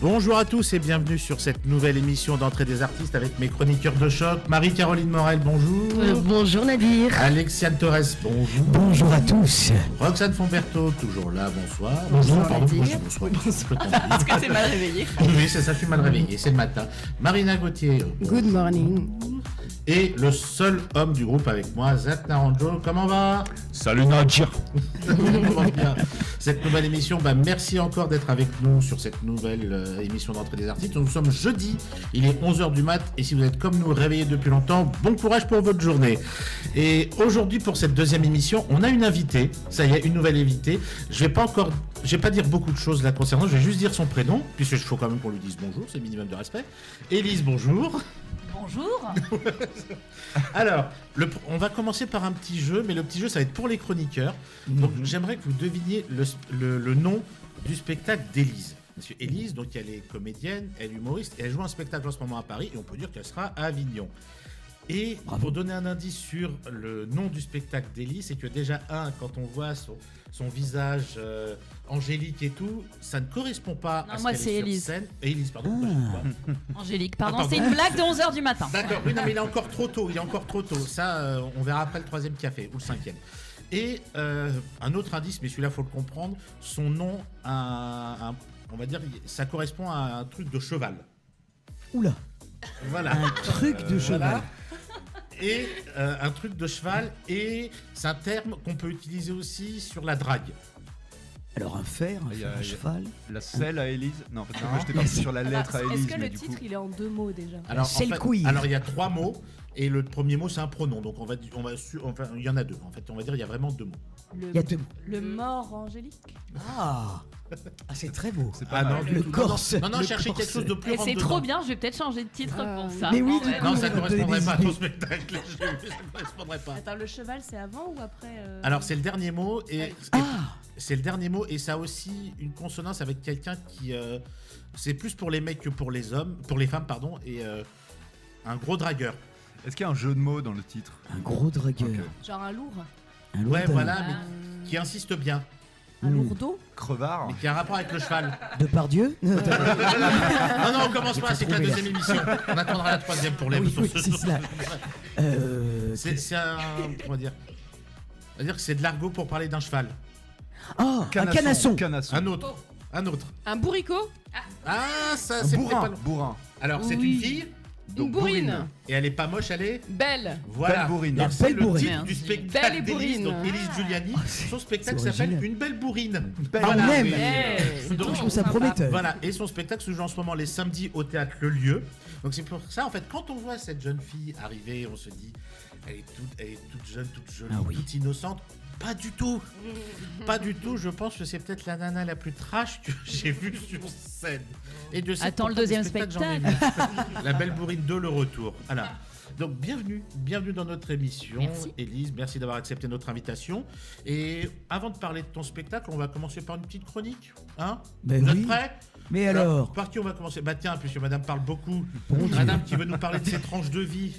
Bonjour à tous et bienvenue sur cette nouvelle émission d'entrée des artistes avec mes chroniqueurs de choc. Marie-Caroline Morel, bonjour. Bonjour Nadir. Alexiane Torres, bonjour. Bonjour à tous. Roxane Fomberto, toujours là, bonsoir. Bonjour, Pardon, Nadir. moi je dis bonsoir. Est-ce que t'es mal réveillé? Oui, c'est ça, je suis mal réveillé, c'est le matin. Marina Gauthier. Good morning. Et le seul homme du groupe avec moi, Zach Naranjo. Comment va? Salut Nadir. Comment bien cette nouvelle émission, merci encore d'être avec nous sur cette nouvelle émission d'entrée des artistes. Nous sommes jeudi, il est 11h du mat et si vous êtes comme nous réveillés depuis longtemps, bon courage pour votre journée. Et aujourd'hui pour cette deuxième émission, on a une invitée, ça y est, une nouvelle invitée. Je vais pas dire beaucoup de choses là concernant, je vais juste dire son prénom, puisque il faut quand même qu'on lui dise bonjour, c'est le minimum de respect. Élise, bonjour. Bonjour. Alors, on va commencer par un petit jeu, mais le petit jeu, ça va être pour les chroniqueurs. Donc, j'aimerais que vous deviniez le nom du spectacle d'Élise. Parce que Élise, donc, elle est comédienne, elle est humoriste, et elle joue un spectacle en ce moment à Paris, et on peut dire qu'elle sera à Avignon. Et pour donner un indice sur le nom du spectacle d'Élise, c'est que déjà, quand on voit son visage angélique et tout, ça ne correspond pas à ce moi, qu'elle c'est est Élise. sur scène. Et Élise, pardon. Angélique, pardon, Ah, pardon. c'est une blague de 11h du matin. D'accord, oui, non, mais il est encore trop tôt. Ça, on verra après le troisième café ou le cinquième. Et un autre indice, mais celui-là, faut le comprendre. Son nom, on va dire, ça correspond à un truc de cheval. Oula, Voilà. un truc de cheval. Voilà. Et un truc de cheval, et c'est un terme qu'on peut utiliser aussi sur la drague. Alors un fer, un cheval. La selle à Élise. Non, parce que moi j'étais parti sur la lettre à Élise. Est-ce que mais le du titre coup... il est en 2 mots déjà? Alors, C'est le quiz. alors il y a 3 mots, et le premier mot c'est un pronom. Donc il y en a 2. En fait, on va dire il y a vraiment 2 mots. Il y a deux mots. Le mort angélique? Ah, c'est très beau. C'est pas mal. Le corse. Non, le cherchez corse. quelque chose de plus Et rentre c'est dedans. trop bien, je vais peut-être changer de titre pour ça. Mais oui, En du fait. coup, Non, ça on ne va correspondrait donner pas à des ton idées. spectacle. Ça ne correspondrait pas. Attends, le cheval c'est avant ou après Alors c'est le dernier mot et c'est le dernier mot et ça a aussi une consonance avec quelqu'un qui c'est plus pour les mecs que pour les hommes, pour les femmes pardon et un gros dragueur. Est-ce qu'il y a un jeu de mots dans le titre? Un gros dragueur. Ok. Genre un lourd? Un Ouais lourd voilà, mais qui insiste bien, Un lourdeau? Crevard. mais qui a un rapport avec le cheval. de Pardieu. Non, on commence pas, c'est que la deuxième émission. On attendra la troisième pour les. Oui, c'est cela. C'est un comment dire. On va dire que c'est de l'argot pour parler d'un cheval. Oh, un canasson. Un autre. Un bourricot? Ah ça Un c'est bourrin. pas- Bourrin. Alors c'est Oui. une fille. Une bourrine. Et elle est pas moche, elle est. Belle. Voilà. Belle bourrine. Donc, La c'est belle le bourrine. titre du Belle spectacle et d'Élise, bourrine. donc Élise Giuliani. Son spectacle c'est s'appelle original. Une belle bourrine. Ah, on aime. Donc, Je trouve ça prometteur. voilà, et son spectacle se joue en ce moment les samedis au théâtre Le Lieu. Donc c'est pour ça, en fait, quand on voit cette jeune fille arriver, on se dit, elle est toute jeune, toute jolie, Ah oui. toute innocente. Pas du tout. Pas du tout. Je pense que c'est peut-être la nana la plus trash que j'ai vue sur scène. Et de Attends le deuxième spectacle. La belle bourrine 2, le retour. Voilà. Donc bienvenue dans notre émission. Merci. Élise, merci d'avoir accepté notre invitation. Et avant de parler de ton spectacle, on va commencer par une petite chronique. Hein? Ben Vous oui. êtes prêts? Mais alors, Par qui on va commencer? Bah tiens, puisque madame parle beaucoup. Bon Dieu. Madame qui veut nous parler de ses tranches de vie.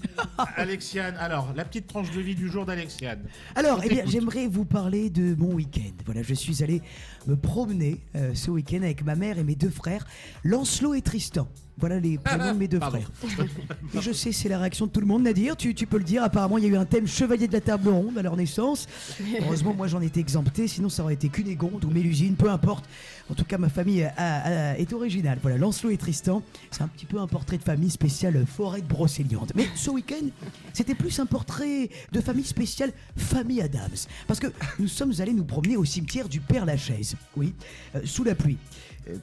Alexiane, alors, la petite tranche de vie du jour d'Alexiane. Alors, On eh bien, t'écoute. j'aimerais vous parler de mon week-end. Voilà, je suis allé me promener ce week-end avec ma mère et mes 2 frères, Lancelot et Tristan. Voilà les prénoms de mes 2 Pardon. frères. Et je sais, c'est la réaction de tout le monde, Nadir. Tu peux le dire. Apparemment, il y a eu un thème chevalier de la table ronde à leur naissance. Heureusement, moi, j'en étais exempté. Sinon, ça aurait été Cunégonde ou Mélusine, peu importe. En tout cas, ma famille est originale. Voilà, Lancelot et Tristan. C'est un petit peu un portrait de famille spéciale forêt de Brocéliande. Mais ce week-end, c'était plus un portrait de famille spéciale famille Adams. Parce que nous sommes allés nous promener au cimetière du Père-Lachaise. Oui, sous la pluie.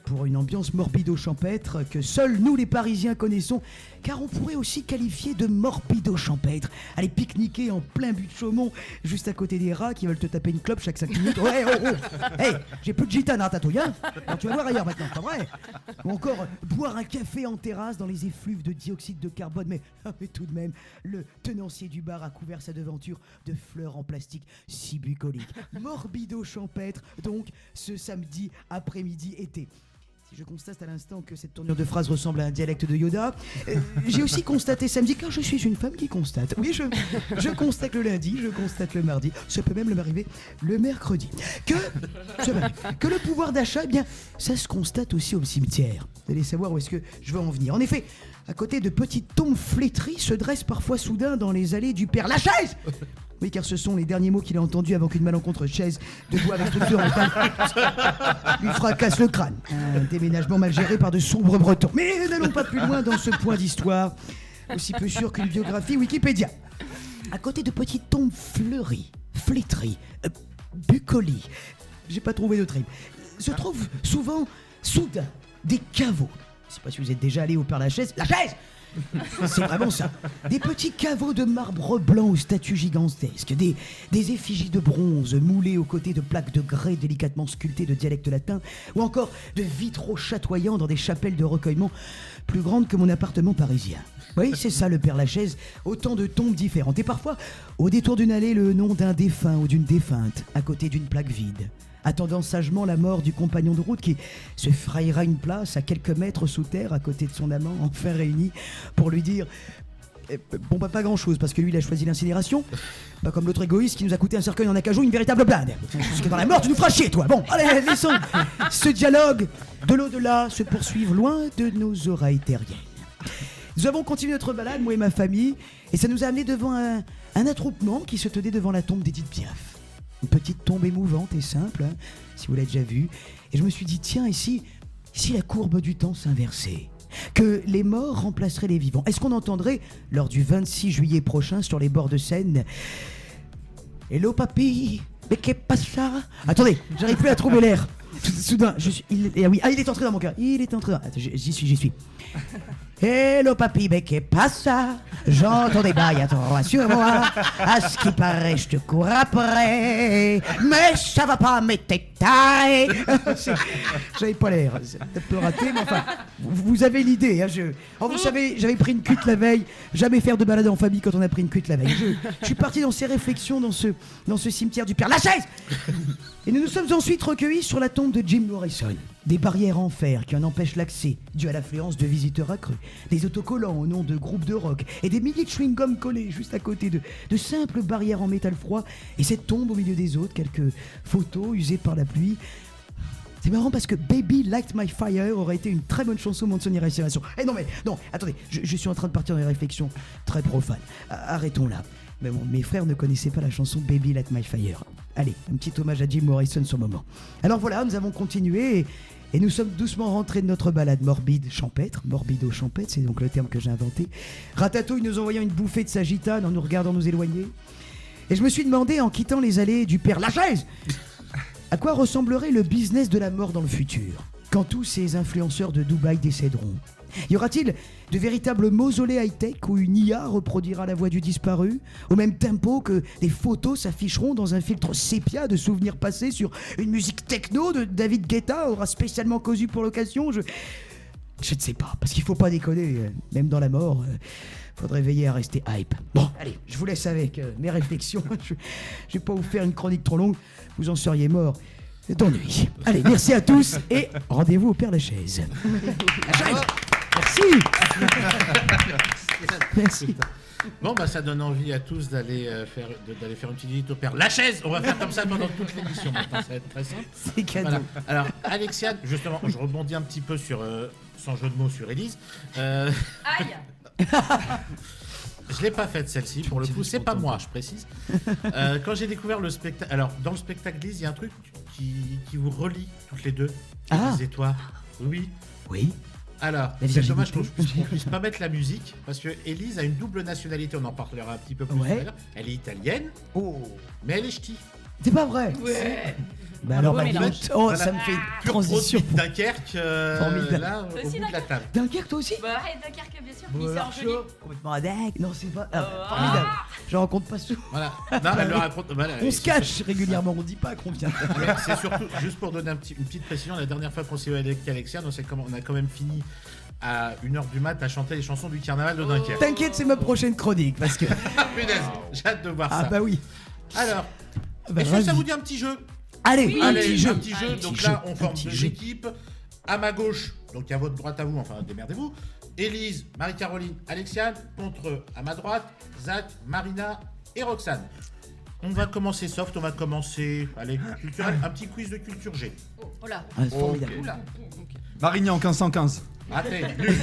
Pour une ambiance morbido-champêtre que seuls nous les Parisiens connaissons, car on pourrait aussi qualifier de morbido-champêtre. Aller pique-niquer en plein but de Chaumont, juste à côté des rats qui veulent te taper une clope chaque 5 minutes. Ouais, oh, oh. Hey, j'ai plus de gitane à Ratatouille, hein. Alors, tu vas voir ailleurs maintenant, c'est pas vrai. Ou encore boire un café en terrasse dans les effluves de dioxyde de carbone, mais tout de même, le tenancier du bar a couvert sa devanture de fleurs en plastique si bucolique. Morbido-champêtre, donc, ce samedi après-midi été. Si je constate à l'instant que cette tournure de phrase ressemble à un dialecte de Yoda, j'ai aussi constaté samedi, car je suis une femme qui constate. Oui, je constate le lundi, je constate le mardi, ça peut même m'arriver le mercredi. Que le pouvoir d'achat, eh bien, ça se constate aussi au cimetière. Vous allez savoir où est-ce que je veux en venir. En effet, à côté de petites tombes flétries se dressent parfois soudain dans les allées du Père Lachaise. Oui, car ce sont les derniers mots qu'il a entendus avant qu'une malencontreuse chaise de bois avec structure en métal lui fracasse le crâne. Un déménagement mal géré par de sombres Bretons. Mais n'allons pas plus loin dans ce point d'histoire, aussi peu sûr qu'une biographie Wikipédia. À côté de petites tombes fleuries, flétries, bucolies, j'ai pas trouvé d'autre rime, se trouvent souvent, soudain, des caveaux. Je sais pas si vous êtes déjà allé au Père Lachaise. La chaise! C'est vraiment ça. Des petits caveaux de marbre blanc aux statues gigantesques, des effigies de bronze moulées aux côtés de plaques de grès délicatement sculptées de dialecte latin, ou encore de vitraux chatoyants dans des chapelles de recueillement plus grandes que mon appartement parisien. Oui, c'est ça le Père Lachaise, autant de tombes différentes. Et parfois, au détour d'une allée, le nom d'un défunt ou d'une défunte, à côté d'une plaque vide, attendant sagement la mort du compagnon de route qui se frayera une place à quelques mètres sous terre à côté de son amant enfin réuni pour lui dire bon bah pas grand chose parce que lui il a choisi l'incinération, pas comme l'autre égoïste qui nous a coûté un cercueil en acajou, une véritable blinde. Parce que dans la mort tu nous feras chier toi. Bon allez laissons ce dialogue de l'au-delà se poursuivre loin de nos oreilles terriennes. Nous avons continué notre balade, moi et ma famille, et ça nous a amené devant un attroupement qui se tenait devant la tombe d'Édith Piaf. Une petite tombe émouvante et simple, hein, si vous l'avez déjà vue. Et je me suis dit, tiens, ici la courbe du temps s'inversait, que les morts remplaceraient les vivants. Est-ce qu'on entendrait, lors du 26 juillet prochain, sur les bords de Seine, « Hello papy, mais qu'est pas ça ?» Attendez, j'arrive plus à trouver l'air. Soudain, il est entré dans mon cœur. Il est entré dans... Attends, j'y suis. Hello papy, mais qu'est pas ça? J'entends des bails, attends, rassure-moi. À ce qui paraît, je te cours après. Mais ça va pas, mais t'es taille. J'avais pas l'air, c'est un peu raté, mais enfin, vous avez l'idée. Hein, vous savez, j'avais pris une cuite la veille. Jamais faire de balade en famille quand on a pris une cuite la veille. Je suis parti dans ces réflexions, dans ce cimetière du Père Lachaise. Et nous nous sommes ensuite recueillis sur la tombe de Jim Morrison. Des barrières en fer qui en empêchent l'accès, dû à l'affluence de visiteurs accrus, des autocollants au nom de groupes de rock, et des milliers de chewing-gums collés juste à côté de simples barrières en métal froid, et cette tombe au milieu des autres, quelques photos usées par la pluie. C'est marrant parce que Baby Light My Fire aurait été une très bonne chanson mention irrécitation. Eh non, attendez, je suis en train de partir dans des réflexions très profanes. Arrêtons là. Mais bon, mes frères ne connaissaient pas la chanson Baby Light My Fire. Allez, un petit hommage à Jim Morrison sur le moment. Alors voilà, nous avons continué et nous sommes doucement rentrés de notre balade morbido-champêtre, c'est donc le terme que j'ai inventé. Ratatouille nous envoyant une bouffée de sa gitane en nous regardant nous éloigner. Et je me suis demandé, en quittant les allées du Père Lachaise, à quoi ressemblerait le business de la mort dans le futur, quand tous ces influenceurs de Dubaï décéderont. Y aura-t-il de véritables mausolées high-tech où une IA reproduira la voix du disparu, au même tempo que des photos s'afficheront dans un filtre sépia de souvenirs passés sur une musique techno de David Guetta aura spécialement cousu pour l'occasion? Je ne sais pas, parce qu'il faut pas déconner, même dans la mort, faudrait veiller à rester hype. Bon, allez, je vous laisse avec mes réflexions. Je vais pas vous faire une chronique trop longue, vous en seriez mort d'ennui. Allez, merci à tous et rendez-vous au Père Lachaise. Lachaise. Merci. Bon, bah ça donne envie à tous d'aller faire une petite visite au Père Lachaise. On va faire comme ça pendant toute l'émission. Maintenant, ça va être très simple. C'est cadeau. Voilà. Alors, Alexiane, justement, je rebondis un petit peu sur, sans jeu de mots, sur Élise. Aïe. Je l'ai pas faite celle-ci, pour le coup, c'est pas moi, je précise. Quand j'ai découvert le spectacle, alors dans le spectacle d'Élise, il y a un truc qui vous relie toutes les deux. Élise-toi. Oui. Oui. Alors, c'est dommage qu'on puisse pas mettre la musique, parce que Élise a une double nationalité, on en parlera un petit peu plus tout à l'heure. Elle est italienne, mais elle est ch'ti. C'est pas vrai. Ouais. Bah alors, ça me fait une transition. Dunkerque, là, au bout de la table. Dunkerque, toi aussi? Bah, Dunkerque, bien sûr. Alors, complètement addict. Non, c'est pas. Formidable. Je rencontre pas souvent. Voilà. Non, elle le raconte. Voilà, on se cache régulièrement, on dit pas qu'on vient. C'est surtout, juste pour donner une petite précision, la dernière fois qu'on s'est eu avec Alexiane, on a quand même fini à 1h du mat à chanter les chansons du carnaval de Dunkerque. T'inquiète, c'est ma prochaine chronique parce que. Punaise, j'ai hâte de voir ça. Ah bah oui. Alors, est-ce que ça vous dit un petit jeu? Allez, un petit jeu. Donc là, on forme deux équipes. À ma gauche, donc à votre droite à vous, enfin démerdez-vous. Élise, Marie-Caroline, Alexiane, contre à ma droite, Zach, Marina et Roxane. On va commencer soft, on va commencer, allez, culturel, un petit quiz de culture G. Oh là. C'est formidable. Marignan 1515. Raté, nul.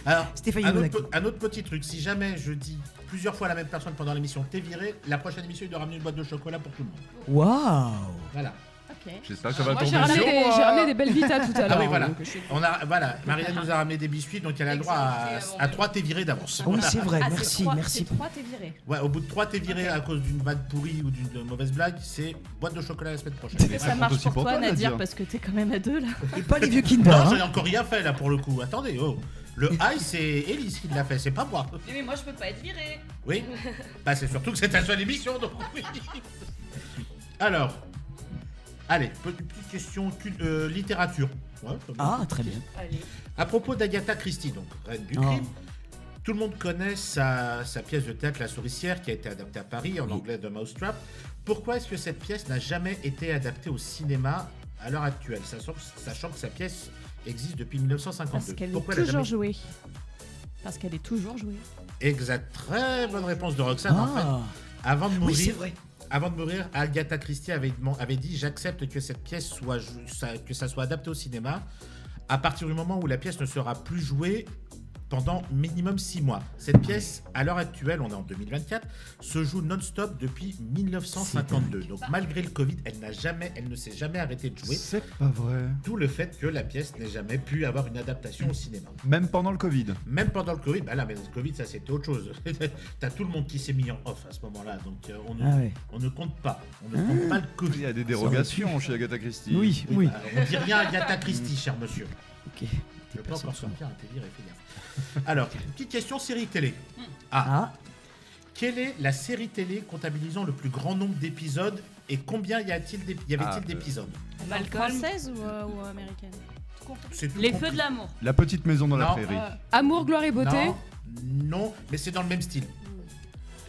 Alors, Stéphanie un Monaco. autre petit truc. Si jamais je dis plusieurs fois la même personne pendant l'émission, t'es viré, la prochaine émission, il doit ramener une boîte de chocolat pour tout le monde. Waouh. Voilà. Ok. J'espère que ça va Moi, tomber j'ai ramené, sur des, moi. j'ai ramené des belles Vita tout à l'heure. Ah oui, voilà. donc je- Voilà, Marianne nous a ramené des biscuits, donc elle a le droit à 3 t'es viré d'avance. Oui, Voilà. c'est vrai, Ah, merci, merci. C'est 3, t'es viré. Ouais, au bout de 3 t'es viré à cause d'une vanne pourrie ou d'une mauvaise blague, c'est boîte de chocolat la semaine prochaine. Mais Ça compte marche aussi pour pour toi, toi, Nadir, Nadir. parce que t'es quand même à 2 là. Et pas les vieux Kinder. Non, hein. j'en ai encore rien fait là pour le coup. Attendez, oh. Le high, c'est Elise qui l'a fait, c'est pas moi. Mais moi je peux pas être viré. Oui. Bah, c'est surtout que c'est ta seule émission, donc oui. Alors, allez, petite question littérature. Ouais, comme Ah, ça. très bien. Allez. À propos d'Agatha Christie, donc reine du Oh. crime, tout le monde connaît sa pièce de théâtre La Souricière qui a été adaptée à Paris en Oui. anglais de Mousetrap. Pourquoi est-ce que cette pièce n'a jamais été adaptée au cinéma à l'heure actuelle, sachant que sa pièce existe depuis 1952? Parce qu'elle Pourquoi est elle a toujours jamais... jouée. Parce qu'elle est toujours jouée. Exact, très bonne réponse de Roxane. En fait, Ah. avant de Oui, c'est mourir, vrai. Avant de mourir, Agatha Christie avait dit j'accepte que cette pièce que ça soit adapté au cinéma à partir du moment où la pièce ne sera plus jouée pendant minimum 6 mois. Cette pièce, à l'heure actuelle, on est en 2024, se joue non-stop depuis 1952. Donc malgré le Covid, elle ne s'est jamais arrêtée de jouer. C'est pas vrai. D'où le fait que la pièce n'ait jamais pu avoir une adaptation au cinéma. Même pendant le Covid. Même pendant le Covid, bah là, mais le Covid, ça c'était autre chose. T'as tout le monde qui s'est mis en off à ce moment-là, donc Ah ouais. on ne compte pas. On ne compte pas le Il Covid. y a des dérogations chez Agatha Christie. Oui, oui. Bah, on dit rien à Agatha Christie, cher monsieur. Ok. Je peux encore sortir un délire, fais gaffe. Alors, petite question série télé. Ah, Ah, quelle est la série télé comptabilisant le plus grand nombre d'épisodes et combien y avait-il d'épisodes? Malcolm. Française ou américaine? C'est tout Les compris. feux de l'amour. La petite maison dans la Non. prairie. Amour, gloire et beauté. Non, non, mais c'est dans le même style.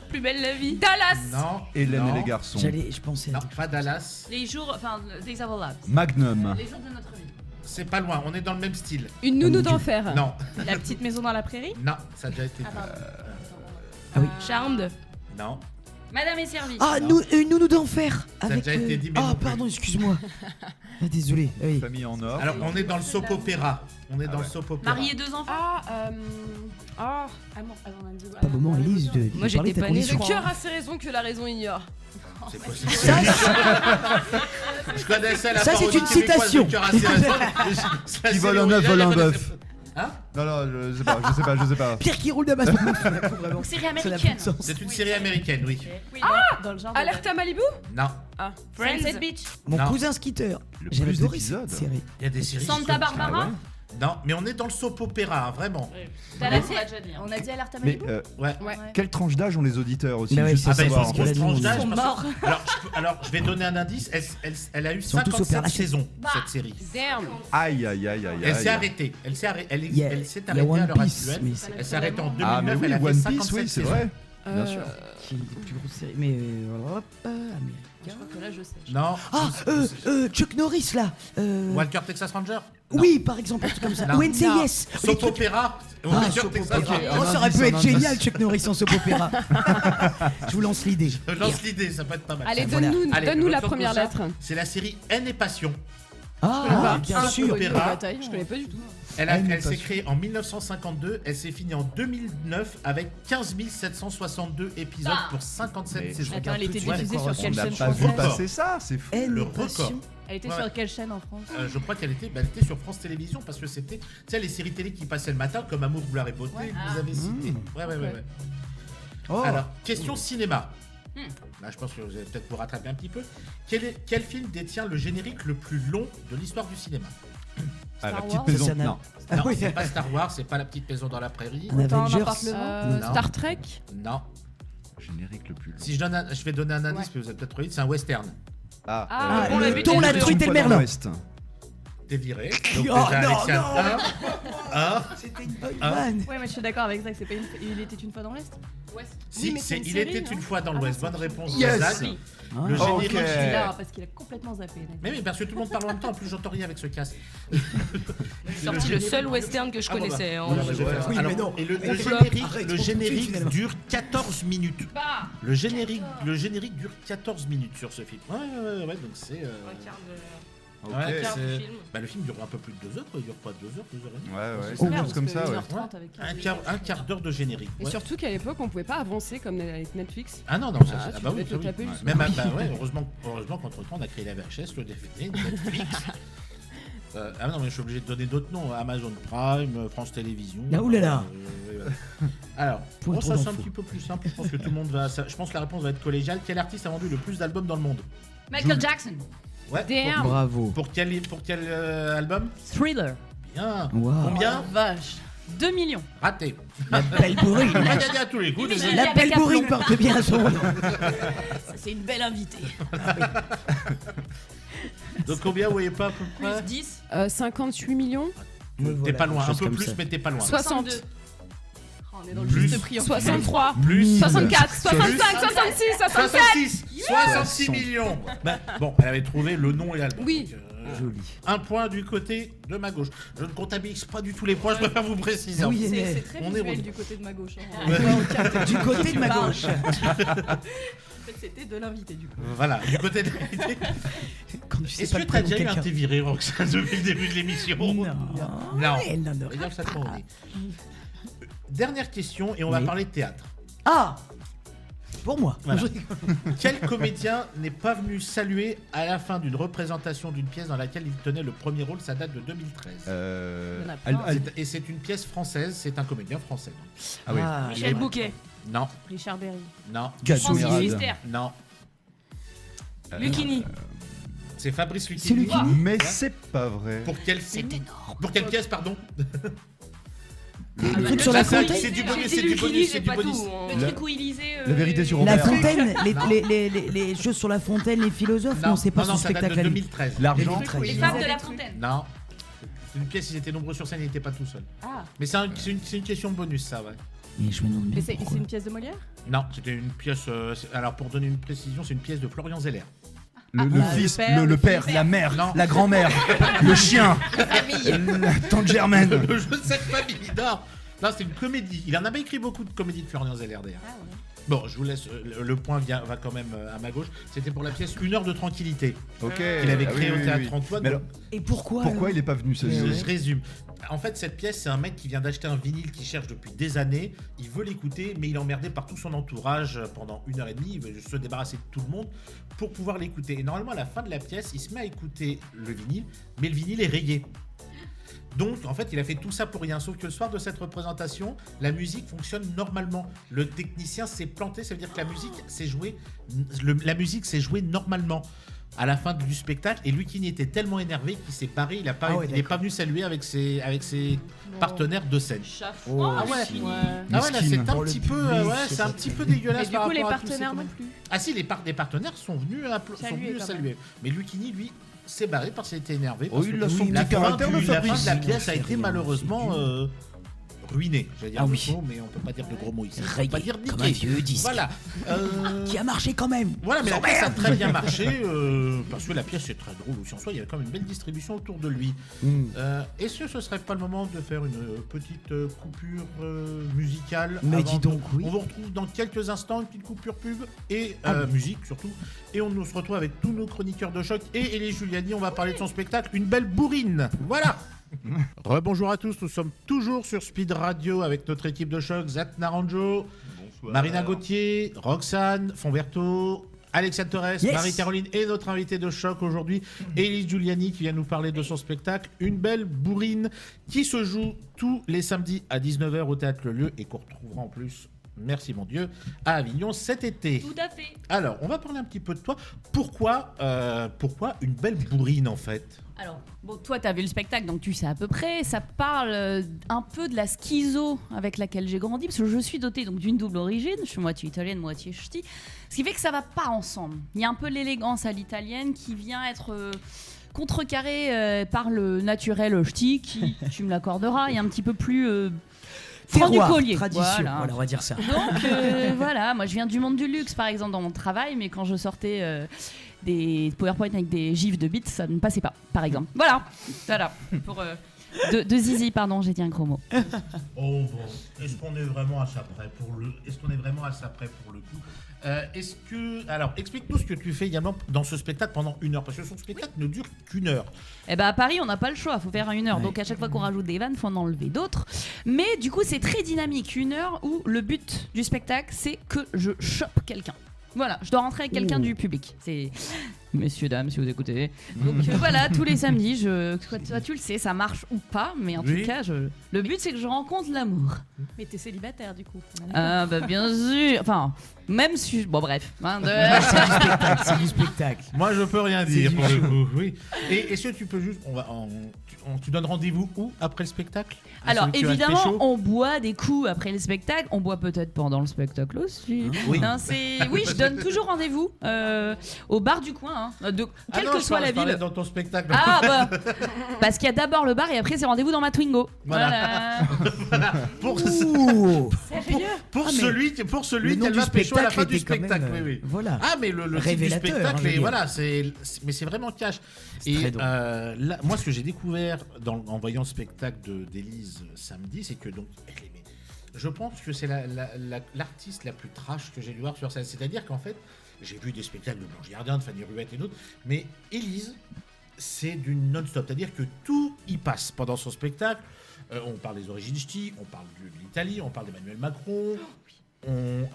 Plus belle la vie. Dallas. Non, Hélène non, et les garçons. je pensais à Non, pas Dallas. Les jours, enfin, Days of Our Lives. Magnum. Les jours de notre vie. C'est pas loin, on est dans le même style. Une nounou d'enfer. Non, La petite maison dans la prairie. non, ça a déjà été. Ah oui. Charmed. Non, Madame est servie. Ah, une nounou d'enfer. a Avec, déjà été dit, mais Ah, non plus. pardon, excuse-moi. Ah, désolé. Ah oui. Famille en or. alors on est dans le soap opéra. On est dans le soap opéra. Marié 2 enfants. Amour. On a dit. Pas moment, Élise, de Moi, parler j'étais de ta pas née. condition. Le cœur a ses raisons que la raison ignore. C'est possible. Je connaissais la Ça, c'est parodie une québécoise de citation. Cœur à ses raisons. La Qui vole série un œuf, originale, vole un je connaissais bœuf. pas. Hein? Non, non, je sais pas. Pierre qui roule de masse. Vraiment. Série Ça n'a plus américaine. de sens. C'est une série américaine, oui. Oui, Dans le genre. Alerte à Malibu. Non, Sunset Beach. Mon Non. cousin Skitter. Le J'avais plus adoré d'épisodes. cette série. il y a des séries. Santa Barbara. Non, mais on est dans le soap opéra, hein, vraiment. Dallas, on l'a déjà dit. On a dit alerte à Mais Malibu. Ouais. quelle tranche d'âge ont les auditeurs aussi? Bah ouais, juste c'est à Ah ben, ils savoir. ont parce une que grosse là, tranche nous, d'âge. on- parce que- alors, je vais donner un indice. Elle a eu sont tous au 57 Père Lachaise. saisons, cette série. Damn. Aïe, aïe, aïe, aïe, Elle s'est aïe. arrêtée. Elle s'est arrêtée Il y a, à il y a l'heure One Piece. actuelle. Mais c'est Elle s'est arrêtée en 2009. Ah, mais oui, elle a fait One Piece, 57 oui, c'est saisons. vrai. Bien sûr. qui est une des plus grosses séries. Mais hop, Je américain. crois que là, je sais. Non. Ah, Chuck Norris là. Walker Texas Ranger. Oui, par exemple, un truc comme ça. Non. Ou NCIS. Soap opéra. Ah, Walker soap Texas opéra. Ranger. Oh, ça aurait indice, pu un être indice. génial, Chuck Norris en soap opéra. Je vous lance l'idée. Je lance l'idée, ça peut être pas mal. Allez, Voilà. Allez, donne-nous la l'autre première chose, lettre. C'est la série Haine et Passion. Ah, bien Un sûr. opéra. Je connais pas du tout. Elle s'est créée en 1952, elle s'est finie en 2009 avec 15 762 épisodes pour 57 Mais saisons. Attends, elle était Ouais, diffusée sur On quelle n'a chaîne pas vu française passer ça, c'est fou. Haine le et record. passion. Elle était Ouais. sur quelle chaîne en France Je crois qu'elle était sur France Télévisions parce que c'était, tu sais, les séries télé qui passaient le matin comme Amour, gloire et beauté, Ouais. que vous avez cité. Ouais. Oh. Alors, question cinéma. Là, je pense que vous allez peut-être vous rattraper un petit peu. Quel film détient le générique le plus long de l'histoire du cinéma? Ah, la Star petite Wars. maison. Ça, c'est un- Non. Ah Non, oui. c'est pas Star Wars, c'est pas La Petite Maison dans la Prairie. Un Attends, Avengers. n'importe le vent. Non. Star Trek. Non. Générique le plus long. Si je vais donner un indice, Ouais. mais vous allez peut-être trop vite, c'est un western. Ah, Ah, Bon, la le butte Don, est la de truite et le Une fois dans merlan. l'Ouest. T'es viré. Donc Oh, déjà, non, Alexiane, non. un. C'était une bonne Ah. vanne. Ouais, mais je suis d'accord avec ça. C'est pas il était une fois dans l'Est. Si, Oui, mais c'est une il série, était non une fois dans l'Ouest. Ah, Bonne réponse Yes. de Zad. Oui. Ah. Le Ok. générique. Il est là parce qu'il a complètement zappé. Mais oui, parce que tout le monde parle en même temps, en plus j'entends rien avec ce casque. Sorti le seul western que je Ah, bon, connaissais. bah, hein. voilà, bah, je vais faire ça. Oui, Alors, mais non. Et le Mais générique, arrête, le on générique finalement. dure 14 minutes. Bah. Le générique dure 14 minutes sur ce film. Ouais, donc c'est. Ok. Ouais, Quart du c'est- film. Bah, le film dure un peu plus de 2 heures, quoi. Il dure pas 2 heures, 2 heures et demie. Ouais, C'est quelque clair, chose comme parce que ça, ouais. 1h30 avec Un quart d'heure de générique. Et ouais. surtout qu'à l'époque, on pouvait pas avancer comme avec Netflix. Ah non, ça, Ah, ah tu bah devais oui, te ça, oui. taper Ouais. jusqu'au Même, bout. bah ouais, heureusement qu'entre-temps, on a créé la VHS, le DVD, Netflix. Ah non, mais je suis obligé de donner d'autres noms. Amazon Prime, France Télévisions. Ah, oulala. Ouais, voilà. Alors, Point bon, trop ça c'est un d'infos. petit peu plus simple. Je pense que tout le monde va. Je pense que la réponse va être collégiale. Quel artiste a vendu le plus d'albums dans le monde? Michael Jackson. Ouais. Damn. Bravo. Pour quel album? Thriller. Bien. Wow. Combien? Vache. 2 millions. Raté. La belle bourrine. On va gagner à tous les coups. Il est désolé. bien. La belle Avec bourrine aplomb. porte bien son nom. Ça, c'est une belle invitée. Donc combien vous voyez pas à peu Plus près? 10. 58 millions. Me T'es voilà, pas loin. Un chose peu comme plus, ça. mais t'es pas loin. 60. 62. Oh, on est dans le Plus. juste prix. 63. Plus. 64. 65. 66. 67. 66 66 millions. Bah, bon, elle avait trouvé le nom et l'album. Oui. Donc, Joli. un point du côté de ma gauche. Je ne comptabilise pas du tout les points, je préfère vous préciser. Oui, C'est mais- très On est visuel bon. du côté de ma gauche. Du côté de ma gauche. En fait, c'était de l'invité du coup. Voilà, du côté de l'invité. Quand tu sais Est-ce pas que le t'as prénom de déjà eu un quelqu'un. thé viré, Roxane, depuis le début de l'émission? Non. Non. Elle n'en a Regarde ça trop, on est. Dernière question, et on va Oui. parler de théâtre. Ah. Pour moi. Voilà. Quel comédien n'est pas venu saluer à la fin d'une représentation d'une pièce dans laquelle il tenait le premier rôle? Ça date de 2013. Il y en a plein. Et c'est une pièce française, c'est un comédien français. Ah oui. Michel Bouquet. Non, Richard Berry. non, Francis Mérade. Huster. non. Lucchini. C'est Fabrice C'est Lucchini. Lucchini. Mais c'est pas vrai. Pour quel film? Pour quelle pièce, pardon? Le truc sur la Ça, fontaine. c'est du bonus, J'ai c'est dit du Lucchini, bonus, j'ai c'est du pas bonus. tout. Le La- truc où il lisait. La vérité sur La Robert. fontaine, Non. les choses sur la fontaine, les philosophes, non, c'est pas non, son ça date spectacle de à lui. 2013. L'argent. 2013. Les femmes de la fontaine. Non. C'est une pièce, ils étaient nombreux sur scène, ils n'étaient pas tout seuls. Ah. Mais c'est une question bonus, ça, ouais. Et je me demande Mais bien c'est pourquoi. une pièce de Molière? Non, c'était une pièce. Alors, pour donner une précision, c'est une pièce de Florian Zeller. Le le fils, père, le père, la mère, Non. la grand-mère, le chien, la tante Germaine. Le jeu de cette famille, non. Non, c'est une comédie. Il en a pas écrit beaucoup de comédies de Florian Zeller, d'ailleurs. Ah ouais. Bon, je vous laisse. Le point va quand même à ma gauche. C'était pour la pièce Une heure de tranquillité Ok. qu'il avait Ah oui, créée oui, au Théâtre oui. Antoine. Mais Donc, alors, Et pourquoi pourquoi il est pas venu ce Mais Je, ouais. je résume. En fait, cette pièce, c'est un mec qui vient d'acheter un vinyle qu'il cherche depuis des années. Il veut l'écouter, mais il est emmerdé par tout son entourage pendant 1h30. Il veut se débarrasser de tout le monde pour pouvoir l'écouter. Et normalement, à la fin de la pièce, il se met à écouter le vinyle, mais le vinyle est rayé. Donc, en fait, il a fait tout ça pour rien. Sauf que le soir de cette représentation, la musique fonctionne normalement. Le technicien s'est planté, ça veut dire que la musique s'est jouée, la musique s'est jouée normalement à la fin du spectacle. Et Lucchini était tellement énervé qu'il s'est barré. Il n'est pas, Ah ouais, il est pas venu saluer avec ses partenaires de scène. Chafouin. Oh, Ah ouais. Ouais. Ah ouais, là, c'est Mesquine. un Pour le petit peu, public, ouais, c'est c'est un pas- petit peu dégueulasse. Et du par coup, les rapport à tous ces partenaires non comédiens. plus. Ah si, des partenaires sont venus, Saluer, quand saluer. Mais Lucchini, lui, s'est barré parce qu'il était énervé. Oh, parce il que a son la petit fin caractère, le la fin Fabrice. de la pièce a C'est été rien, malheureusement ruinée. J'allais dire Ah le oui. mot, mais on peut pas dire de gros mots ici. On peut Rayé, pas dire comme un niqué. vieux disque. Voilà. Qui a marché quand même. Voilà, mais la pièce a très bien marché parce que la pièce est très drôle aussi en soi. Il y avait quand même une belle distribution autour de lui. Est-ce que ce serait pas le moment de faire une petite coupure musicale Mais avant dis donc, de- oui. On vous retrouve dans quelques instants, une petite coupure pub et musique surtout. Et on se retrouve avec tous nos chroniqueurs de choc et Elie Giuliani. On va parler de son spectacle Une belle bourrine. Voilà. Rebonjour à tous, nous sommes toujours sur Speed Radio avec notre équipe de choc, Zat Naranjo, Marina Gauthier, Roxane Fonberto, Alexia Torres, Yes. Marie-Caroline et notre invité de choc aujourd'hui, Elie Giuliani, qui vient nous parler de son spectacle Une belle bourrine, qui se joue tous les samedis à 19h au Théâtre Le Lieu et qu'on retrouvera en plus, merci mon Dieu, à Avignon cet été. Tout à fait. Alors, on va parler un petit peu de toi. Pourquoi une belle bourrine en fait? Alors, bon, toi, t'as vu le spectacle, donc tu sais à peu près. Ça parle un peu de la schizo avec laquelle j'ai grandi, parce que je suis dotée donc d'une double origine. Je suis moitié italienne, moitié ch'ti. Ce qui fait que ça va pas ensemble. Il y a un peu l'élégance à l'italienne qui vient être contrecarrée par le naturel ch'ti, qui, tu me l'accorderas, est un petit peu plus franc du Terroir, collier. tradition, Voilà. voilà, on va dire ça. Donc voilà, moi je viens du monde du luxe par exemple dans mon travail, mais quand je sortais des PowerPoint avec des gifs de bits, ça ne passait pas, par exemple. Voilà, pour De zizi, pardon, j'ai dit un gros mot. Oh bon, est-ce qu'on est vraiment à ça près pour le coup Alors, explique-nous ce que tu fais également dans ce spectacle pendant 1 heure, parce que son spectacle ne dure qu'1 heure. Eh ben à Paris, on n'a pas le choix, faut faire 1 heure. Ouais. Donc à chaque fois qu'on rajoute des vannes, faut en enlever d'autres. Mais du coup, c'est très dynamique. 1 heure où le but du spectacle, c'est que je chope quelqu'un. Voilà, je dois rentrer avec quelqu'un du public. C'est messieurs, dames, si vous écoutez. Donc voilà, tous les samedis, toi tu le sais, ça marche ou pas, mais en Oui. tout cas, le but c'est que je rencontre l'amour. Mais t'es célibataire du coup. Ah bah bien sûr. Enfin, même si, bon bref. Hein, C'est du spectacle. Moi, je peux rien dire du pour le show. coup. Oui. Et est-ce que tu peux juste, tu donnes rendez-vous où après le spectacle à Alors celui que tu vas te évidemment, pécho on boit des coups après le spectacle, on boit peut-être pendant le spectacle aussi. Oui. Non, oui, je donne toujours rendez-vous au bar du coin, hein, Ah quelle non, que je soit la parlais ville. dans ton spectacle. Ah bah, parce qu'il y a d'abord le bar et après c'est rendez-vous dans ma Twingo. Voilà. Voilà. Pour Ah, mais celui le nom qu'elle du va pécho à la fin spectacle du était quand même, spectacle. Oui, oui. Voilà. Ah, mais le titre du Révélateur, spectacle, hein, je veux et dire. voilà, mais c'est vraiment cash. Et très drôle. là, moi, ce que j'ai découvert en voyant le spectacle d'Élise samedi, c'est que donc, je pense que c'est l'artiste la plus trash que j'ai vu voir sur scène. C'est-à-dire qu'en fait, j'ai vu des spectacles de Blanche Gardin, de Fanny Ruette et d'autres, mais Élise, c'est du non-stop. C'est-à-dire que tout y passe pendant son spectacle. On parle des origines ch'ti, on parle de l'Italie, on parle d'Emmanuel Macron.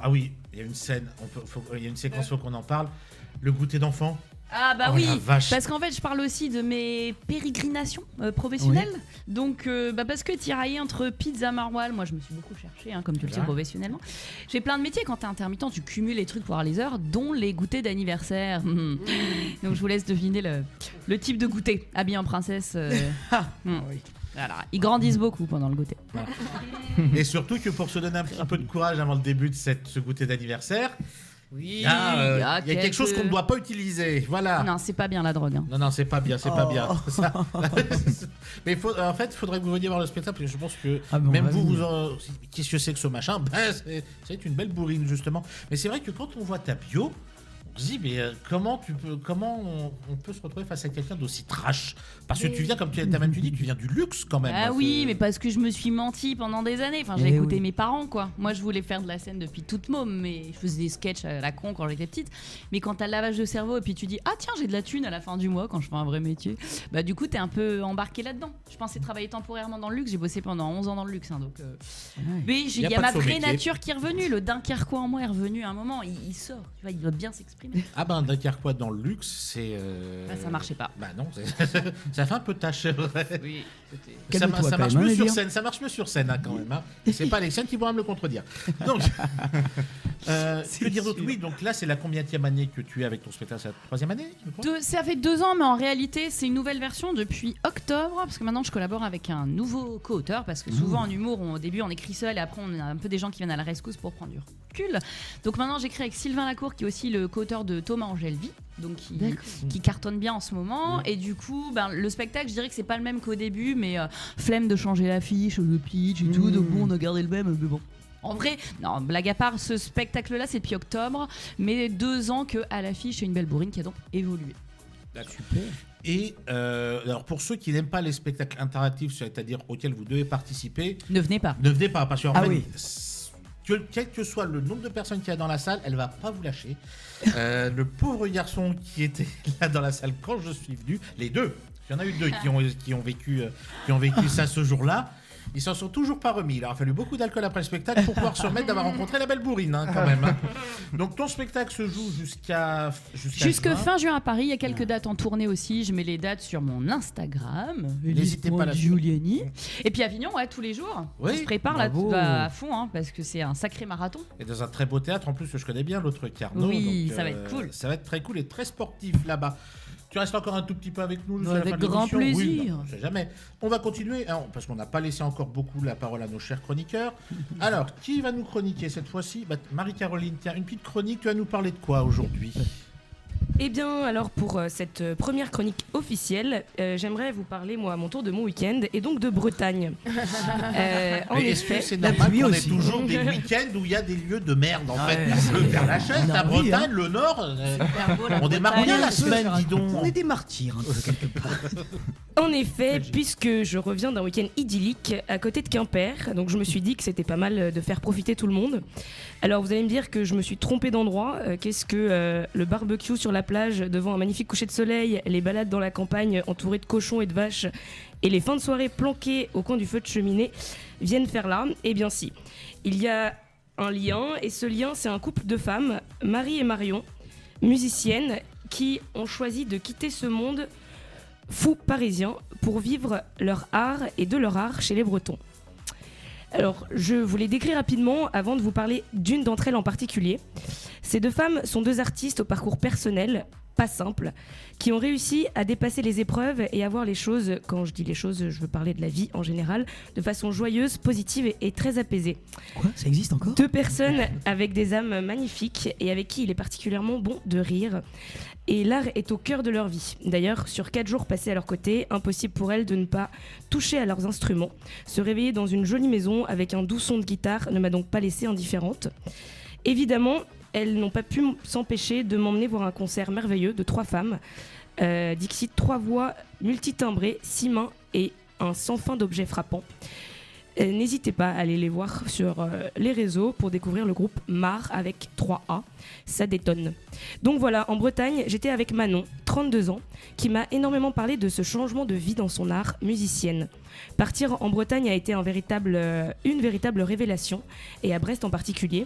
Ah oui, il y a une scène, il y a une séquence, faut qu'on en parle. Le goûter d'enfant. Ah bah Oh oui, la vache. parce qu'en fait je parle aussi de mes pérégrinations professionnelles. Donc parce que tirailler entre pizza maroilles, moi je me suis beaucoup cherchée, hein, comme tu le sais Voilà. professionnellement. J'ai plein de métiers, quand t'es intermittent tu cumules les trucs pour avoir les heures, dont les goûters d'anniversaire. Donc je vous laisse deviner le type de goûter, habillé en princesse. Voilà. Ils grandissent beaucoup pendant le goûter. Et surtout que pour se donner un peu de courage avant le début de ce goûter d'anniversaire, Oui, il y a quelque chose qu'on ne doit pas utiliser. Voilà. Non, c'est pas bien la drogue. Hein. Non, c'est pas bien, c'est pas Oh. bien. Ça. Mais en fait, il faudrait que vous veniez voir le spectacle, parce que je pense que Ah, mais on même va venir. qu'est-ce que c'est que ce machin? Ben, c'est une belle bourrine, justement. Mais c'est vrai que quand on voit ta bio, on se dit, mais comment on peut se retrouver face à quelqu'un d'aussi trash? Parce que tu viens, comme tu as même dit, tu viens du luxe quand même. Ah Donc, oui, mais parce que je me suis menti pendant des années. Enfin, j'ai Eh écouté oui. mes parents, quoi. Moi, je voulais faire de la scène depuis toute môme, mais je faisais des sketchs à la con quand j'étais petite. Mais quand t'as le lavage de cerveau et puis tu dis, ah tiens, j'ai de la thune à la fin du mois quand je fais un vrai métier, bah du coup, t'es un peu embarqué là-dedans. Je pensais travailler temporairement dans le luxe. J'ai bossé pendant 11 ans dans le luxe, hein, donc. Mais il Y a y pas a ma de faux vraie métier. nature qui est revenue. Le Dunkerquois en moi est revenu à un moment. Il sort. Tu vois, il doit bien s'exprimer. Ah ben, Dunkerquois dans le luxe, c'est. Bah, ça marchait pas. Bah non, ça fait un peu tâche. Oui. Ça, Calme-toi, ça quand marche même, mieux hein, sur Nadir. scène, ça marche mieux sur scène, hein, quand même. Hein. C'est pas Alexiane qui pourra me le contredire. Donc, que dire d'autre? Oui, donc là, c'est la combienième année que tu es avec ton spectacle? C'est la 3e année, je crois. Ça fait 2 ans, mais en réalité, c'est une nouvelle version depuis octobre, parce que maintenant, je collabore avec un nouveau co-auteur, parce que souvent, en humour, au début, on écrit seul, et après, on a un peu des gens qui viennent à la rescousse pour prendre du recul. Donc maintenant, j'écris avec Sylvain Lacour, qui est aussi le co-auteur de Thomas Angèle Vie, donc qui cartonne bien en ce moment. Et du coup, le spectacle, je dirais que c'est pas le même qu'au début, mais flemme de changer l'affiche, le pitch et tout, donc bon, on a gardé le même, mais bon. En vrai, non, blague à part, ce spectacle-là, c'est depuis octobre, mais 2 ans qu'à l'affiche, c'est une belle bourrine qui a donc évolué. Super. Et alors, pour ceux qui n'aiment pas les spectacles interactifs, c'est-à-dire auxquels vous devez participer, Ne venez pas. ne venez pas, parce qu'en Ah fait, oui. quel que soit le nombre de personnes qu'il y a dans la salle, elle va pas vous lâcher. Le pauvre garçon qui était là dans la salle quand je suis venu, les deux, il y en a eu 2 qui ont vécu ça ce jour-là. Ils s'en sont toujours pas remis. Il a fallu beaucoup d'alcool après le spectacle pour pouvoir se remettre d'avoir rencontré la belle bourrine, hein, quand même. Hein. Donc ton spectacle se joue jusqu'à Jusque juin. fin juin à Paris, il y a quelques dates en tournée aussi. Je mets les dates sur mon Instagram. N'hésitez pas là-dessus. Giuliani. Et puis Avignon, ouais, tous les jours. Oui, On se prépare là bravo. à fond, hein, parce que c'est un sacré marathon. Et dans un très beau théâtre, en plus, que je connais bien, l'autre Carnot. Oui, donc, ça va être cool. Ça va être très cool et très sportif là-bas. Tu restes encore un tout petit peu avec nous jusqu'à la Avec fin de grand l'émission? Oui, plaisir. non, on sait jamais. On va continuer, hein, parce qu'on n'a pas laissé encore beaucoup la parole à nos chers chroniqueurs. Alors, qui va nous chroniquer cette fois-ci? Marie-Caroline, tiens, une petite chronique. Tu vas nous parler de quoi aujourd'hui? Eh bien, alors pour cette première chronique officielle, j'aimerais vous parler, moi, à mon tour de mon week-end et donc de Bretagne. En Mais est-ce que effet, c'est la normal pluie qu'on ait aussi. toujours des week-ends où il y a des lieux de merde en Ah fait ouais, Le Père-Lachaise, on a la envie, Bretagne, hein. le Nord, on démarre bien la semaine, dis donc. On est des martyrs, un peu, quelque part. en effet, puisque je reviens d'un week-end idyllique à côté de Quimper, donc je me suis dit que c'était pas mal de faire profiter tout le monde. Alors vous allez me dire que je me suis trompée d'endroit. Qu'est-ce que le barbecue sur la plage devant un magnifique coucher de soleil, les balades dans la campagne entourées de cochons et de vaches et les fins de soirée planquées au coin du feu de cheminée viennent faire là? Eh bien si. Il y a un lien et ce lien c'est un couple de femmes, Marie et Marion, musiciennes qui ont choisi de quitter ce monde fou parisien pour vivre leur art et de leur art chez les Bretons. Alors, je vous les décris rapidement avant de vous parler d'une d'entre elles en particulier. Ces deux femmes sont deux artistes au parcours personnel, pas simple, qui ont réussi à dépasser les épreuves et à voir les choses, quand je dis les choses, je veux parler de la vie en général, de façon joyeuse, positive et très apaisée. Quoi? Ça existe encore? Deux personnes avec des âmes magnifiques et avec qui il est particulièrement bon de rire. Et l'art est au cœur de leur vie. D'ailleurs, sur 4 jours passés à leur côté, impossible pour elles de ne pas toucher à leurs instruments. Se réveiller dans une jolie maison avec un doux son de guitare ne m'a donc pas laissée indifférente. Évidemment, elles n'ont pas pu s'empêcher de m'emmener voir un concert merveilleux de 3 femmes. Dixit, 3 voix multitimbrées, 6 mains et un sans fin d'objets frappants. N'hésitez pas à aller les voir sur les réseaux pour découvrir le groupe Mar avec 3A. Ça détonne. Donc voilà, en Bretagne, j'étais avec Manon, 32 ans, qui m'a énormément parlé de ce changement de vie dans son art musicienne. Partir en Bretagne a été une véritable révélation, et à Brest en particulier.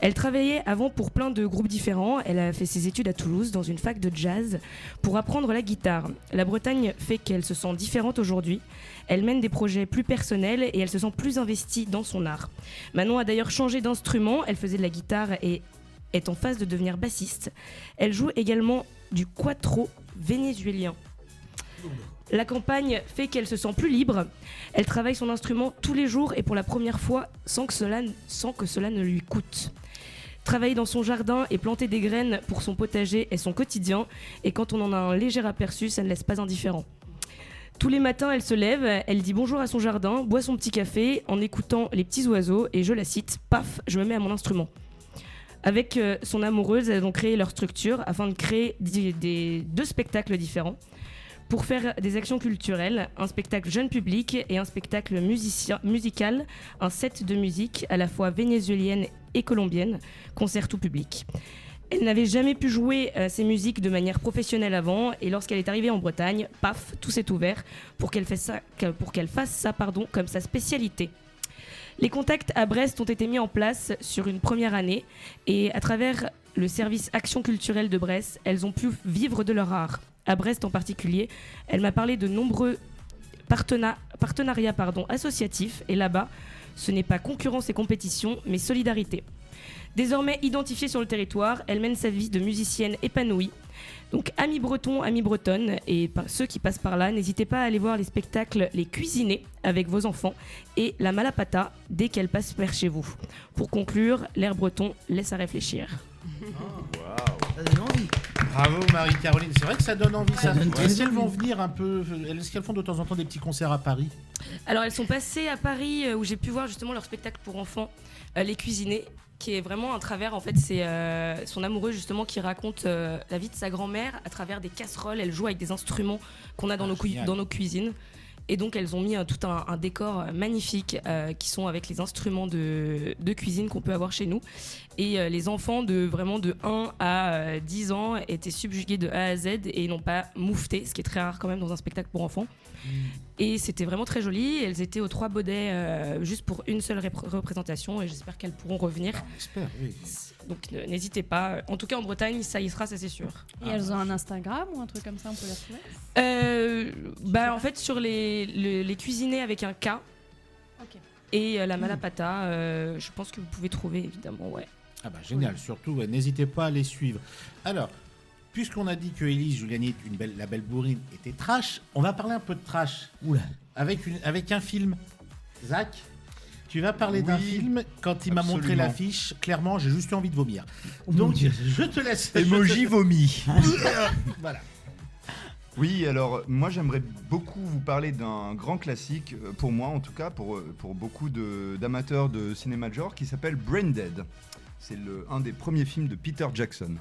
Elle travaillait avant pour plein de groupes différents. Elle a fait ses études à Toulouse dans une fac de jazz pour apprendre la guitare. La Bretagne fait qu'elle se sent différente aujourd'hui. Elle mène des projets plus personnels et elle se sent plus investie dans son art. Manon a d'ailleurs changé d'instrument. Elle faisait de la guitare et est en phase de devenir bassiste. Elle joue également du quattro vénézuélien. La campagne fait qu'elle se sent plus libre. Elle travaille son instrument tous les jours et pour la première fois sans que cela ne lui coûte. Travailler dans son jardin et planter des graines pour son potager est son quotidien et quand on en a un léger aperçu, ça ne laisse pas indifférent. Tous les matins, elle se lève, elle dit bonjour à son jardin, boit son petit café en écoutant les petits oiseaux et je la cite, paf, je me mets à mon instrument. Avec son amoureuse, elles ont créé leur structure afin de créer 2 spectacles différents pour faire des actions culturelles, un spectacle jeune public et un spectacle musical, un set de musique à la fois vénézuélienne et colombienne, concert tout public. Elle n'avait jamais pu jouer ces musiques de manière professionnelle avant et lorsqu'elle est arrivée en Bretagne, paf, tout s'est ouvert pour qu'elle fasse ça comme sa spécialité. Les contacts à Brest ont été mis en place sur une première année et à travers le service Action culturelle de Brest, elles ont pu vivre de leur art. À Brest en particulier, elle m'a parlé de nombreux partenariats associatifs et là-bas, ce n'est pas concurrence et compétition, mais solidarité. Désormais identifiée sur le territoire, elle mène sa vie de musicienne épanouie. Donc amis bretons, amis bretonnes et ceux qui passent par là, n'hésitez pas à aller voir les spectacles Les Cuisinés avec vos enfants et La Malapata dès qu'elle passe vers chez vous. Pour conclure, l'air breton laisse à réfléchir. Ça donne envie. Bravo Marie-Caroline, c'est vrai que ça donne envie. Ça donne très Est-ce qu'elles envie. vont venir un peu, est-ce qu'elles font de temps en temps des petits concerts à Paris? Alors elles sont passées à Paris où j'ai pu voir justement leur spectacle pour enfants, Les Cuisinés, qui est vraiment un travers, en fait c'est son amoureux justement qui raconte la vie de sa grand-mère à travers des casseroles. Elle joue avec des instruments qu'on a dans nos cuisines. Et donc elles ont mis tout un décor magnifique qui sont avec les instruments de cuisine qu'on peut avoir chez nous. Et les enfants de 1 à 10 ans étaient subjugués de A à Z et n'ont pas moufté, ce qui est très rare quand même dans un spectacle pour enfants. Et c'était vraiment très joli. Elles étaient aux 3 Baudets juste pour une seule représentation et j'espère qu'elles pourront revenir. On espère, oui. Donc n'hésitez pas. En tout cas en Bretagne, ça y sera, ça c'est sûr. Et elles ont un Instagram ou un truc comme ça, on peut les retrouver? En fait sur les cuisinés avec un K et la Malapata, je pense que vous pouvez trouver évidemment, ouais. Ah bah génial, surtout n'hésitez pas à les suivre. Alors, puisqu'on a dit que Élise Juliani, la belle bourrine, était trash, on va parler un peu de trash. Oula. Avec un film. Zach, Tu vas parler d'un Oui, film, quand il m'a montré absolument. l'affiche, clairement, j'ai juste eu envie de vomir. mon Donc, Dieu. je te laisse. Emoji vomi. Voilà. Oui, alors moi j'aimerais beaucoup vous parler d'un grand classique, pour moi en tout cas, pour beaucoup d'amateurs de cinéma de genre, qui s'appelle Braindead. C'est un des premiers films de Peter Jackson.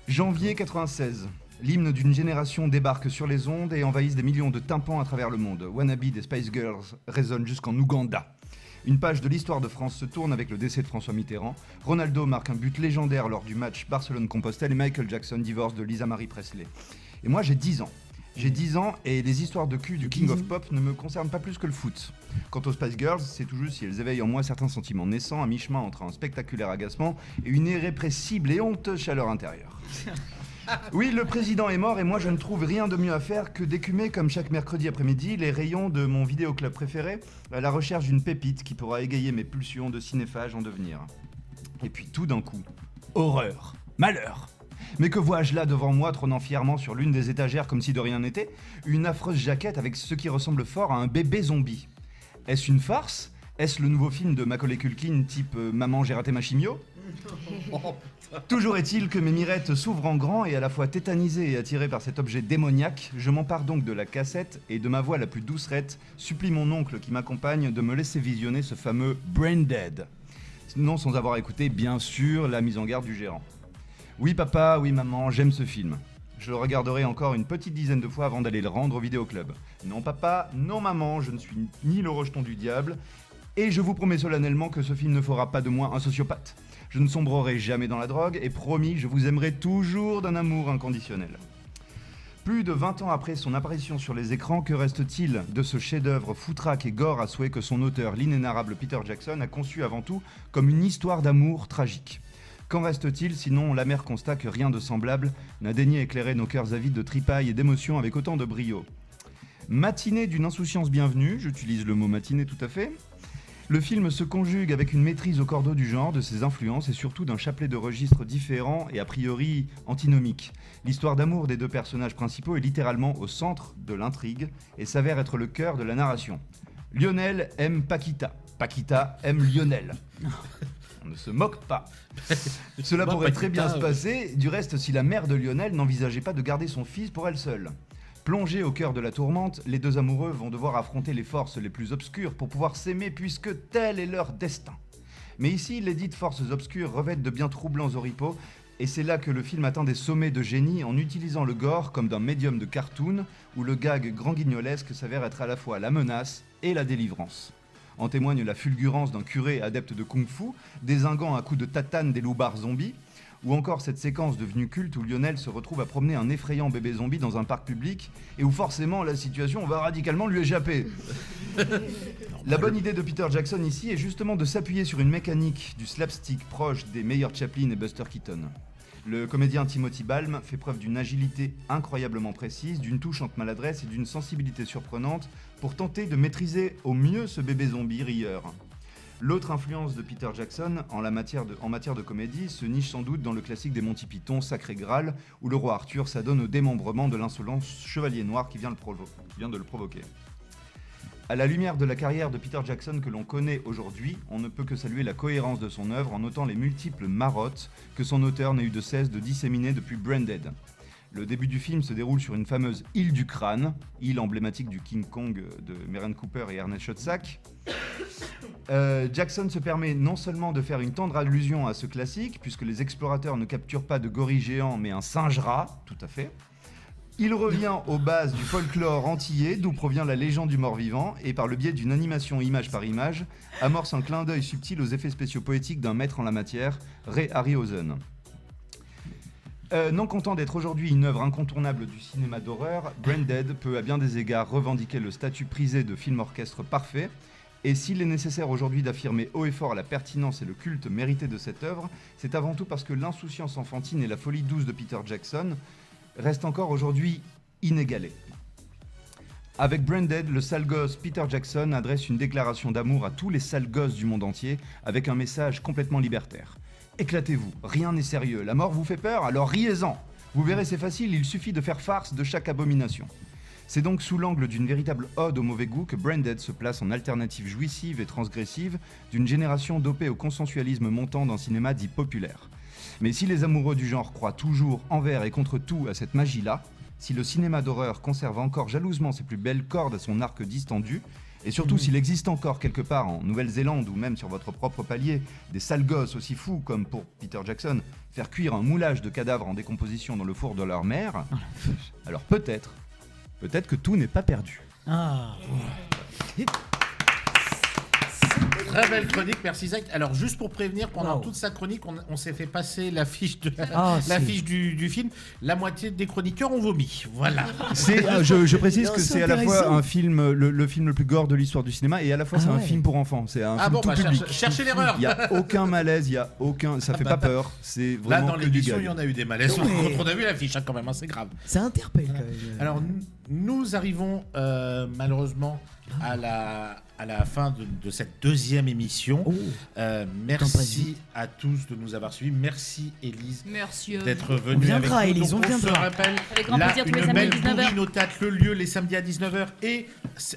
Janvier 96. L'hymne d'une génération débarque sur les ondes et envahisse des millions de tympans à travers le monde. Wannabe des Spice Girls résonne jusqu'en Ouganda. Une page de l'histoire de France se tourne avec le décès de François Mitterrand. Ronaldo marque un but légendaire lors du match Barcelone-Compostelle et Michael Jackson divorce de Lisa Marie Presley. Et moi j'ai 10 ans. J'ai 10 ans et les histoires de cul du King of Pop ne me concernent pas plus que le foot. Quant aux Spice Girls, c'est tout juste si elles éveillent en moi certains sentiments naissants à mi-chemin entre un spectaculaire agacement et une irrépressible et honteuse chaleur intérieure. Oui, le président est mort et moi je ne trouve rien de mieux à faire que d'écumer comme chaque mercredi après-midi les rayons de mon vidéoclub préféré à la recherche d'une pépite qui pourra égayer mes pulsions de cinéphage en devenir. Et puis tout d'un coup, horreur, malheur. Mais que vois-je là devant moi trônant fièrement sur l'une des étagères comme si de rien n'était? Une affreuse jaquette avec ce qui ressemble fort à un bébé zombie. Est-ce une farce? Est-ce le nouveau film de Macaulay Culkin type Maman j'ai raté ma chimio? Toujours est-il que mes mirettes s'ouvrent en grand et à la fois tétanisées et attirées par cet objet démoniaque, je m'empare donc de la cassette et de ma voix la plus doucerette, supplie mon oncle qui m'accompagne de me laisser visionner ce fameux Braindead. Non sans avoir écouté bien sûr la mise en garde du gérant. Oui papa, oui maman, j'aime ce film. Je le regarderai encore une petite dizaine de fois avant d'aller le rendre au vidéoclub. Non papa, non maman, je ne suis ni le rejeton du diable et je vous promets solennellement que ce film ne fera pas de moi un sociopathe. Je ne sombrerai jamais dans la drogue et promis, je vous aimerai toujours d'un amour inconditionnel. Plus de 20 ans après son apparition sur les écrans, que reste-t-il de ce chef-d'œuvre foutraque et gore à souhait que son auteur, l'inénarrable Peter Jackson, a conçu avant tout comme une histoire d'amour tragique? Qu'en reste-t-il sinon l'amer constat que rien de semblable n'a daigné éclairer nos cœurs avides de tripailles et d'émotions avec autant de brio? Matinée d'une insouciance bienvenue, j'utilise le mot matinée tout à fait. Le film se conjugue avec une maîtrise au cordeau du genre, de ses influences et surtout d'un chapelet de registres différents et a priori antinomiques. L'histoire d'amour des deux personnages principaux est littéralement au centre de l'intrigue et s'avère être le cœur de la narration. Lionel aime Paquita, Paquita aime Lionel. On ne se moque pas. Cela Moi, pourrait Paquita, très bien se passer, du reste si la mère de Lionel n'envisageait pas de garder son fils pour elle seule. Plongés au cœur de la tourmente, les deux amoureux vont devoir affronter les forces les plus obscures pour pouvoir s'aimer puisque tel est leur destin. Mais ici, les dites forces obscures revêtent de bien troublants oripeaux et c'est là que le film atteint des sommets de génie en utilisant le gore comme d'un médium de cartoon où le gag grand guignolesque s'avère être à la fois la menace et la délivrance. En témoigne la fulgurance d'un curé adepte de kung-fu, dézinguant à coups de tatane des loupards zombies, ou encore cette séquence devenue culte où Lionel se retrouve à promener un effrayant bébé zombie dans un parc public et où forcément la situation va radicalement lui échapper. La bonne idée de Peter Jackson ici est justement de s'appuyer sur une mécanique du slapstick proche des meilleurs Chaplin et Buster Keaton. Le comédien Timothy Balm fait preuve d'une agilité incroyablement précise, d'une touchante maladresse et d'une sensibilité surprenante pour tenter de maîtriser au mieux ce bébé zombie rieur. L'autre influence de Peter Jackson en matière de comédie se niche sans doute dans le classique des Monty Python, Sacré Graal, où le roi Arthur s'adonne au démembrement de l'insolent chevalier noir qui vient de le provoquer. À la lumière de la carrière de Peter Jackson que l'on connaît aujourd'hui, on ne peut que saluer la cohérence de son œuvre en notant les multiples marottes que son auteur n'a eu de cesse de disséminer depuis Braindead. Le début du film se déroule sur une fameuse île du crâne, île emblématique du King Kong de Meren Cooper et Ernest Schoedsack. Jackson se permet non seulement de faire une tendre allusion à ce classique, puisque les explorateurs ne capturent pas de gorille géant mais un singe rat, tout à fait. Il revient aux bases du folklore antillais, d'où provient la légende du mort-vivant, et par le biais d'une animation image par image, amorce un clin d'œil subtil aux effets spéciaux poétiques d'un maître en la matière, Ray Harryhausen. Non content d'être aujourd'hui une œuvre incontournable du cinéma d'horreur, Braindead peut à bien des égards revendiquer le statut prisé de film orchestre parfait, et s'il est nécessaire aujourd'hui d'affirmer haut et fort la pertinence et le culte mérité de cette œuvre, c'est avant tout parce que l'insouciance enfantine et la folie douce de Peter Jackson restent encore aujourd'hui inégalées. Avec Braindead, le sale gosse Peter Jackson adresse une déclaration d'amour à tous les sales gosses du monde entier avec un message complètement libertaire. Éclatez-vous, rien n'est sérieux, la mort vous fait peur, alors riez-en. Vous verrez c'est facile, il suffit de faire farce de chaque abomination. C'est donc sous l'angle d'une véritable ode au mauvais goût que Braindead se place en alternative jouissive et transgressive d'une génération dopée au consensualisme montant d'un cinéma dit populaire. Mais si les amoureux du genre croient toujours envers et contre tout à cette magie-là, si le cinéma d'horreur conserve encore jalousement ses plus belles cordes à son arc distendu, et surtout s'il existe encore quelque part en Nouvelle-Zélande ou même sur votre propre palier des sales gosses aussi fous comme pour Peter Jackson faire cuire un moulage de cadavres en décomposition dans le four de leur mère, alors peut-être que tout n'est pas perdu. Ah. Très belle chronique, merci Zach. Alors juste pour prévenir, pendant toute sa chronique, on s'est fait passer l'affiche du film. La moitié des chroniqueurs ont vomi. Voilà. Je précise que c'est c'est à la fois intéressant. un film, le film le plus gore de l'histoire du cinéma, et à la fois c'est un film pour enfants. C'est un film tout public. Cherchez l'erreur. Il y a aucun malaise, ça fait pas peur. C'est vraiment Là dans que du l'émission, gag. il y en a eu des malaises. Ouais. On a vu l'affiche quand même, c'est grave. Ça interpelle quand même. Alors nous arrivons malheureusement à la fin de cette deuxième émission. Oh. Merci à tous de nous avoir suivis. Merci Élise Merci. d'être On venue viendra, avec nous. Élise, Donc, on se viendra. rappelle Avec grand là, plaisir tous les une samedis belle à 19h. bourrine au théâtre Le Lieu les samedis à 19h et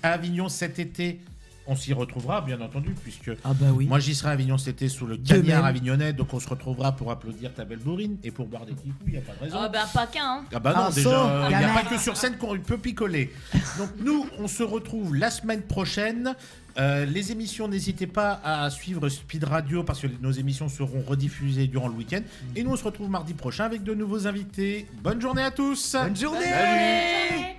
à Avignon cet été. On s'y retrouvera bien entendu puisque Ah bah oui. moi j'y serai à Avignon cet été sous le De cagnard même. avignonnais, donc on se retrouvera pour applaudir ta belle bourrine et pour boire des petits coups, il n'y a pas de raison. Ah bah pas qu'un. Hein. Ah bah non, Ah, déjà, ça, il n'y a gamin. pas que sur scène qu'on peut picoler. Donc nous, on se retrouve la semaine prochaine. Les émissions, n'hésitez pas à suivre Speed Radio parce que nos émissions seront rediffusées durant le week-end. Et nous, on se retrouve mardi prochain avec de nouveaux invités. Bonne journée à tous. Bonne journée. Salut.